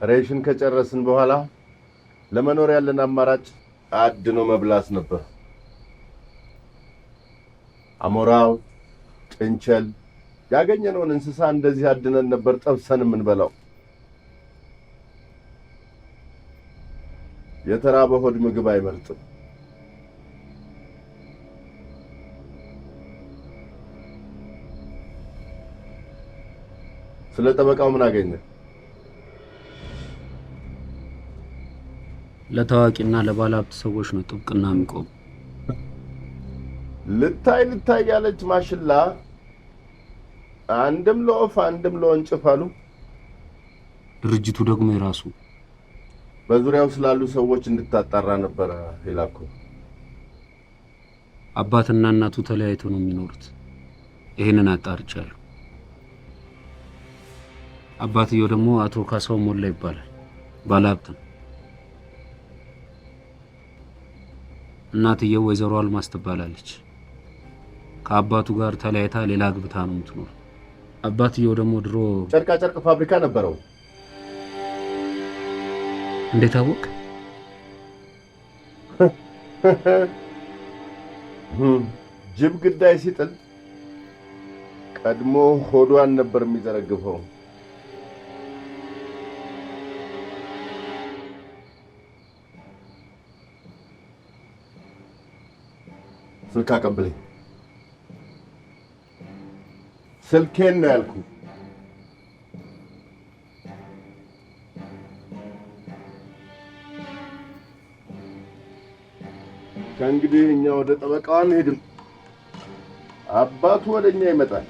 ሬሽን ከጨረስን በኋላ ለመኖር ያለን አማራጭ አድኖ መብላት ነበር። አሞራው፣ ጥንቸል ያገኘነውን እንስሳ እንደዚህ አድነን ነበር ጠብሰን የምንበላው። የተራበ ሆድ ምግብ አይመርጥም። ስለ ጠበቃው ምን አገኘ? ለታዋቂና ለባለሀብት ሰዎች ነው ጥብቅና የሚቆም። ልታይ ያለች ማሽላ አንድም ለወፍ አንድም ለወንጭፍ አሉ። ድርጅቱ ደግሞ የራሱ በዙሪያው ስላሉ ሰዎች እንድታጣራ ነበር የላኩ። አባትና እናቱ ተለያይተው ነው የሚኖሩት። ይሄንን አጣርቻለሁ። አባትየው ደግሞ አቶ ካሳው ሞላ ይባላል፣ ባለሀብት ነው። እናትየው ወይዘሮ አልማዝ ትባላለች። ከአባቱ ጋር ተለያይታ ሌላ ግብታ ነው የምትኖር። አባትየው ደግሞ ድሮ ጨርቃ ጨርቅ ፋብሪካ ነበረው። እንዴት አወቅ? ጅብ ግዳይ ሲጥል ቀድሞ ሆዷን ነበር የሚዘረግፈው። ስልክ አቀብለኝ። ስልኬን ነው ያልኩ። ከእንግዲህ እኛ ወደ ጠበቃው አንሄድም። አባቱ ወደኛ ይመጣል።